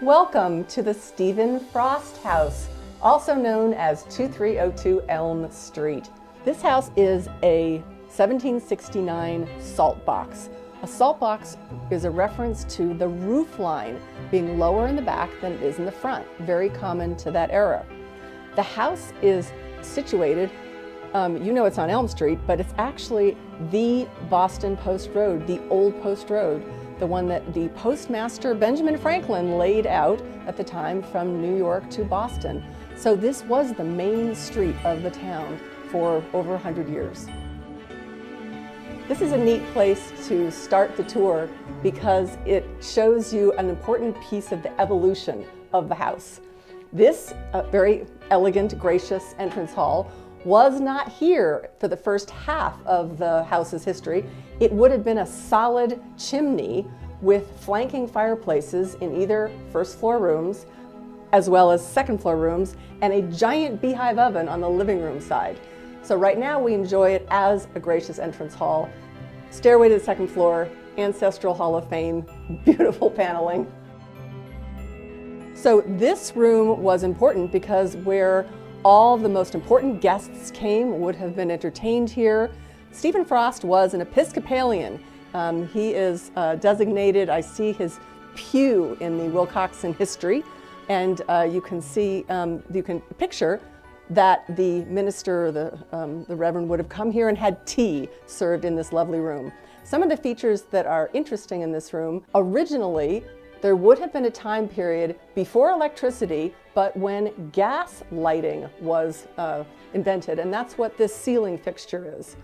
Welcome to the Stephen Frost House, also known as 2302 Elm Street. This house is a 1769 salt box. A salt box is a reference to the roof line being lower in the back than it is in the front, very common to that era. The house is situated, you know it's on Elm Street, but it's actually the Boston Post Road, the old Post Road, the one that the postmaster Benjamin Franklin laid out at the time from New York to Boston. So this was the main street of the town for over 100 years. This is a neat place to start the tour because it shows you an important piece of the evolution of the house. This very elegant, gracious entrance hall was not here for the first half of the house's history. It would have been a solid chimney with flanking fireplaces in either first floor rooms as well as second floor rooms and a giant beehive oven on the living room side. So right now we enjoy it as a gracious entrance hall. Stairway to the second floor, Ancestral Hall of Fame, beautiful paneling. So this room was important because where all the most important guests came would have been entertained here. Stephen Frost was an Episcopalian. He is designated, I see his pew in the Wilcoxon history, and you can see, you can picture that the minister, the Reverend, would have come here and had tea served in this lovely room. Some of the features that are interesting in this room, originally, there would have been a time period before electricity, but when gas lighting was invented, and that's what this ceiling fixture is.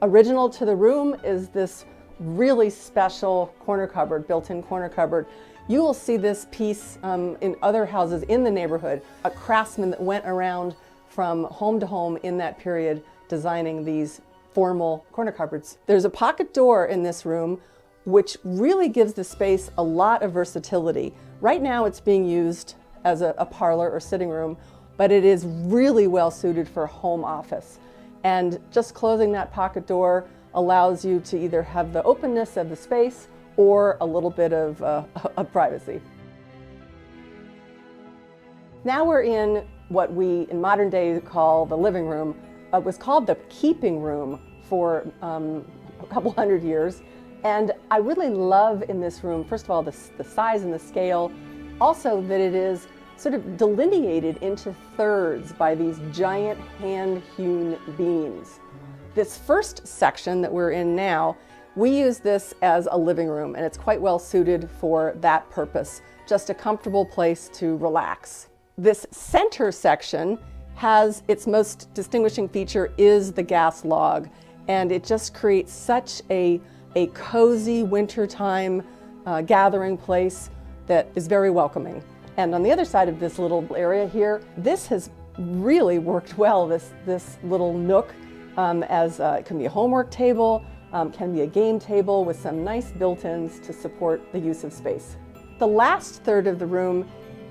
Original to the room is this really special corner cupboard, built-in corner cupboard. You will see this piece in other houses in the neighborhood, a craftsman that went around from home to home in that period designing these formal corner cupboards. There's a pocket door in this room which really gives the space a lot of versatility. Right now it's being used as a parlor or sitting room, but it is really well suited for home office. And just closing that pocket door allows you to either have the openness of the space or a little bit of privacy. Now we're in what we in modern day call the living room. It was called the keeping room for a couple hundred years. And I really love in this room, first of all, the size and the scale, also that it is sort of delineated into thirds by these giant hand-hewn beams. This first section that we're in now, we use this as a living room, and it's quite well suited for that purpose, just a comfortable place to relax. This center section has its most distinguishing feature is the gas log, and it just creates such a cozy wintertime gathering place that is very welcoming. And on the other side of this little area here, this has really worked well, this little nook, as it can be a homework table, can be a game table with some nice built-ins to support the use of space. The last third of the room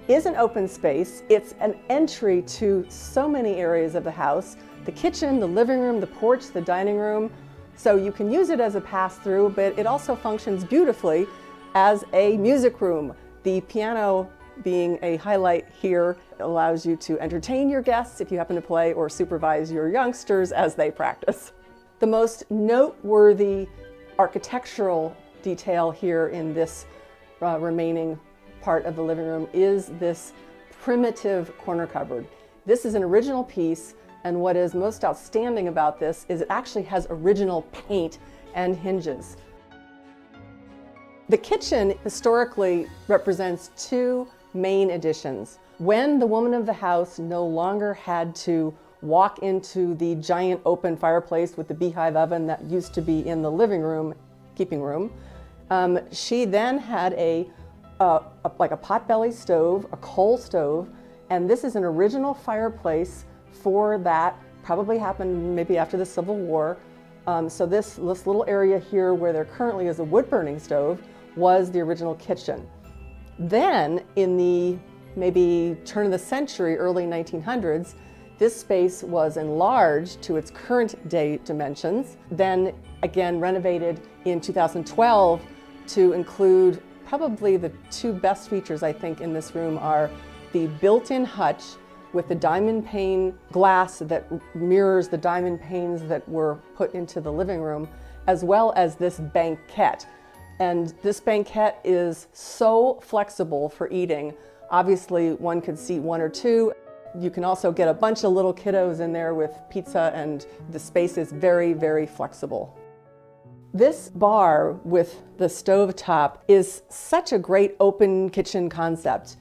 is an open space. It's an entry to so many areas of the house: the kitchen, the living room, the porch, the dining room. So you can use it as a pass-through, but it also functions beautifully as a music room. The piano, being a highlight here, allows you to entertain your guests if you happen to play or supervise your youngsters as they practice. The most noteworthy architectural detail here in this remaining part of the living room is this primitive corner cupboard. This is an original piece, and what is most outstanding about this is it actually has original paint and hinges. The kitchen historically represents two main additions. When the woman of the house no longer had to walk into the giant open fireplace with the beehive oven that used to be in the living room, keeping room, she then had like a potbelly stove, a coal stove, and this is an original fireplace for that. Probably happened maybe after the Civil War. So this little area here where there currently is a wood-burning stove was the original kitchen. Then in the maybe turn of the century, early 1900s, this space was enlarged to its current day dimensions, then again renovated in 2012 to include probably the two best features I think in this room are the built-in hutch with the diamond pane glass that mirrors the diamond panes that were put into the living room, as well as this banquette. And this banquette is so flexible for eating. Obviously, one could seat one or two. You can also get a bunch of little kiddos in there with pizza, and the space is very, very flexible. This bar with the stove top is such a great open kitchen concept.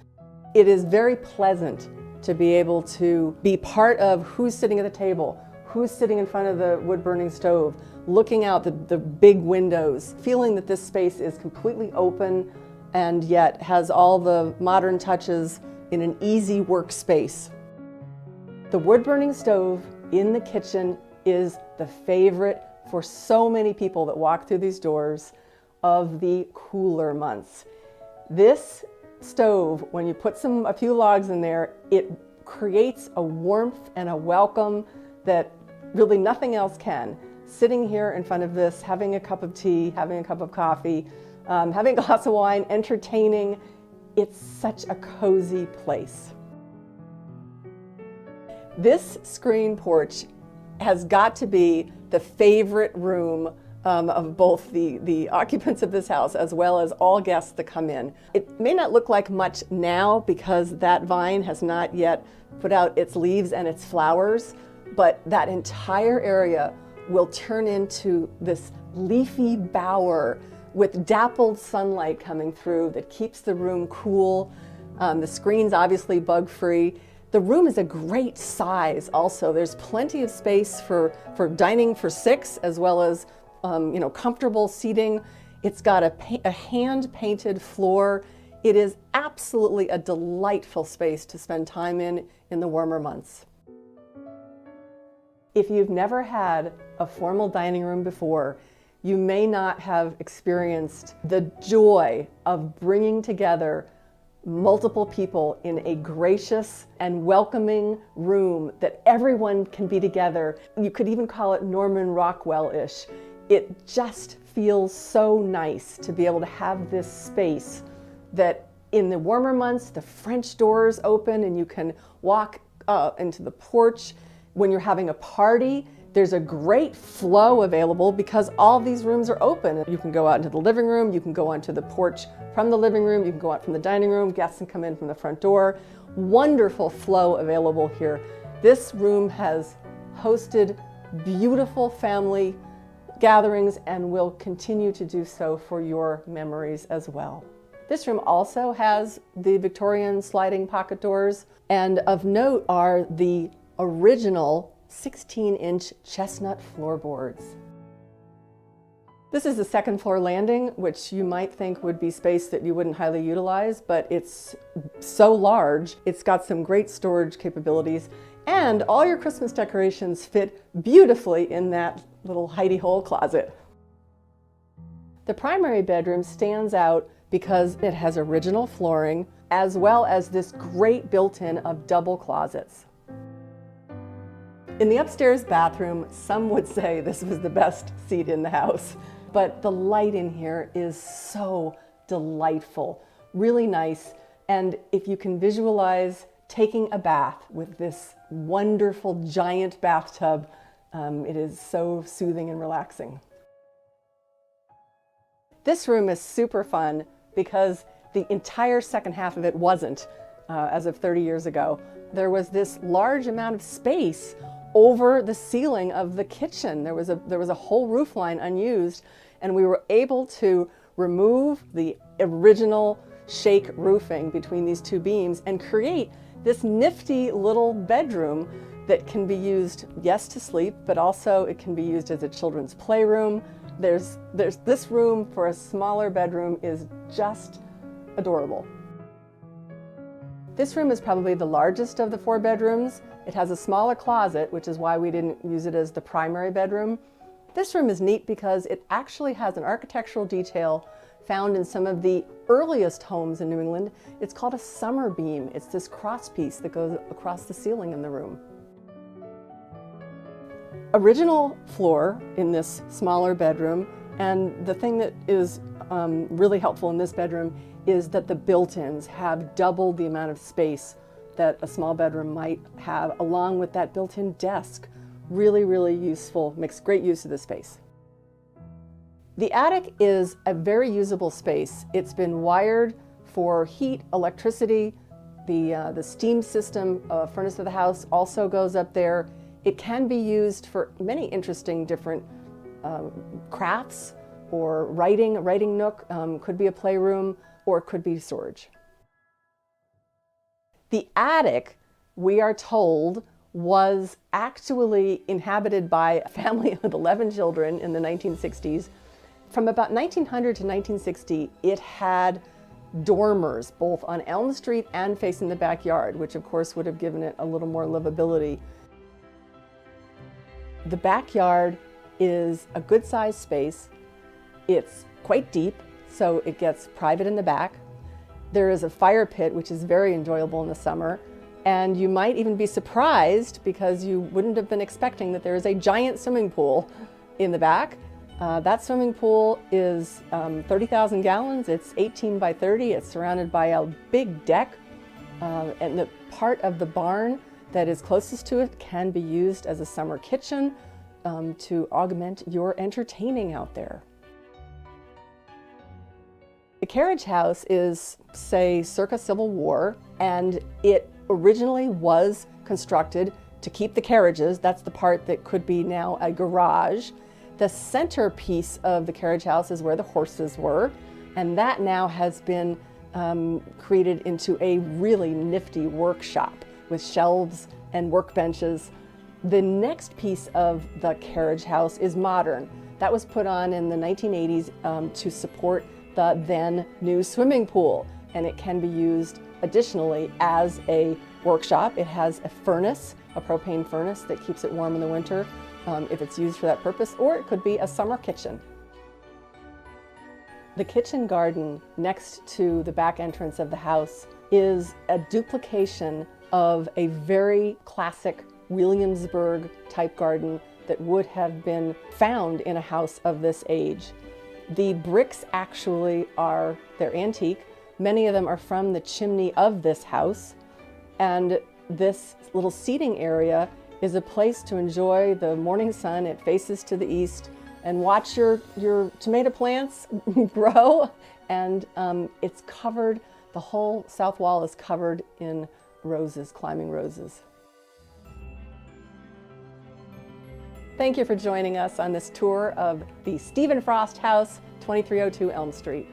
It is very pleasant to be able to be part of who's sitting at the table, who's sitting in front of the wood-burning stove, looking out the big windows, feeling that this space is completely open and yet has all the modern touches in an easy workspace. The wood-burning stove in the kitchen is the favorite for so many people that walk through these doors of the cooler months. This stove, when you put a few logs in there, it creates a warmth and a welcome that really nothing else can. Sitting here in front of this, having a cup of tea, having a cup of coffee, having a glass of wine, entertaining, it's such a cozy place. This screen porch has got to be the favorite room of both the occupants of this house as well as all guests that come in. It may not look like much now because that vine has not yet put out its leaves and its flowers, but that entire area will turn into this leafy bower with dappled sunlight coming through that keeps the room cool. The screen's obviously bug-free. The room is a great size also. There's plenty of space for dining for six as well as comfortable seating. It's got a hand-painted floor. It is absolutely a delightful space to spend time in the warmer months. If you've never had a formal dining room before, you may not have experienced the joy of bringing together multiple people in a gracious and welcoming room that everyone can be together. You could even call it Norman Rockwell-ish. It just feels so nice to be able to have this space that in the warmer months, the French doors open and you can walk into the porch. When you're having a party, there's a great flow available because all these rooms are open. You can go out into the living room, you can go onto the porch from the living room, you can go out from the dining room, guests can come in from the front door. Wonderful flow available here. This room has hosted beautiful family gatherings and will continue to do so for your memories as well. This room also has the Victorian sliding pocket doors, and of note are the original 16-inch chestnut floorboards. This is the second floor landing, which you might think would be space that you wouldn't highly utilize, but it's so large. It's got some great storage capabilities, and all your Christmas decorations fit beautifully in that little hidey hole closet. The primary bedroom stands out because it has original flooring, as well as this great built-in of double closets. In the upstairs bathroom, some would say this was the best seat in the house, but the light in here is so delightful, really nice. And if you can visualize taking a bath with this wonderful giant bathtub, it is so soothing and relaxing. This room is super fun because the entire second half of it wasn't, as of 30 years ago. There was this large amount of space over the ceiling of the kitchen. There was a whole roof line unused, and we were able to remove the original shake roofing between these two beams and create this nifty little bedroom that can be used, yes, to sleep, but also it can be used as a children's playroom. There's this room for a smaller bedroom is just adorable. This room is probably the largest of the 4 bedrooms. It has a smaller closet, which is why we didn't use it as the primary bedroom. This room is neat because it actually has an architectural detail found in some of the earliest homes in New England. It's called a summer beam. It's this crosspiece that goes across the ceiling in the room. Original floor in this smaller bedroom, and the thing that is really helpful in this bedroom is that the built-ins have doubled the amount of space that a small bedroom might have, along with that built-in desk. Really, really useful, makes great use of the space. The attic is a very usable space. It's been wired for heat, electricity. The steam system, furnace of the house also goes up there. It can be used for many interesting different crafts or writing. A writing nook could be a playroom, or it could be storage. The attic, we are told, was actually inhabited by a family with 11 children in the 1960s. From about 1900 to 1960, it had dormers both on Elm Street and facing the backyard, which of course would have given it a little more livability. The backyard is a good-sized space. It's quite deep, so it gets private in the back. There is a fire pit, which is very enjoyable in the summer, and you might even be surprised because you wouldn't have been expecting that there is a giant swimming pool in the back. That swimming pool is 30,000 gallons. It's 18 by 30. It's surrounded by a big deck, and the part of the barn that is closest to it can be used as a summer kitchen to augment your entertaining out there. The Carriage House is, say, circa Civil War, and it originally was constructed to keep the carriages. That's the part that could be now a garage. The centerpiece of the Carriage House is where the horses were, and that now has been created into a really nifty workshop with shelves and workbenches. The next piece of the Carriage House is modern. That was put on in the 1980s to support the then new swimming pool, and it can be used additionally as a workshop. It has a furnace, a propane furnace that keeps it warm in the winter if it's used for that purpose, or it could be a summer kitchen. The kitchen garden next to the back entrance of the house is a duplication of a very classic Williamsburg type garden that would have been found in a house of this age. The bricks actually they're antique. Many of them are from the chimney of this house, and this little seating area is a place to enjoy the morning sun. It faces to the east, and watch your tomato plants grow, and it's covered, the whole south wall is covered in roses, climbing roses. Thank you for joining us on this tour of the Stephen Frost House, 2302 Elm Street.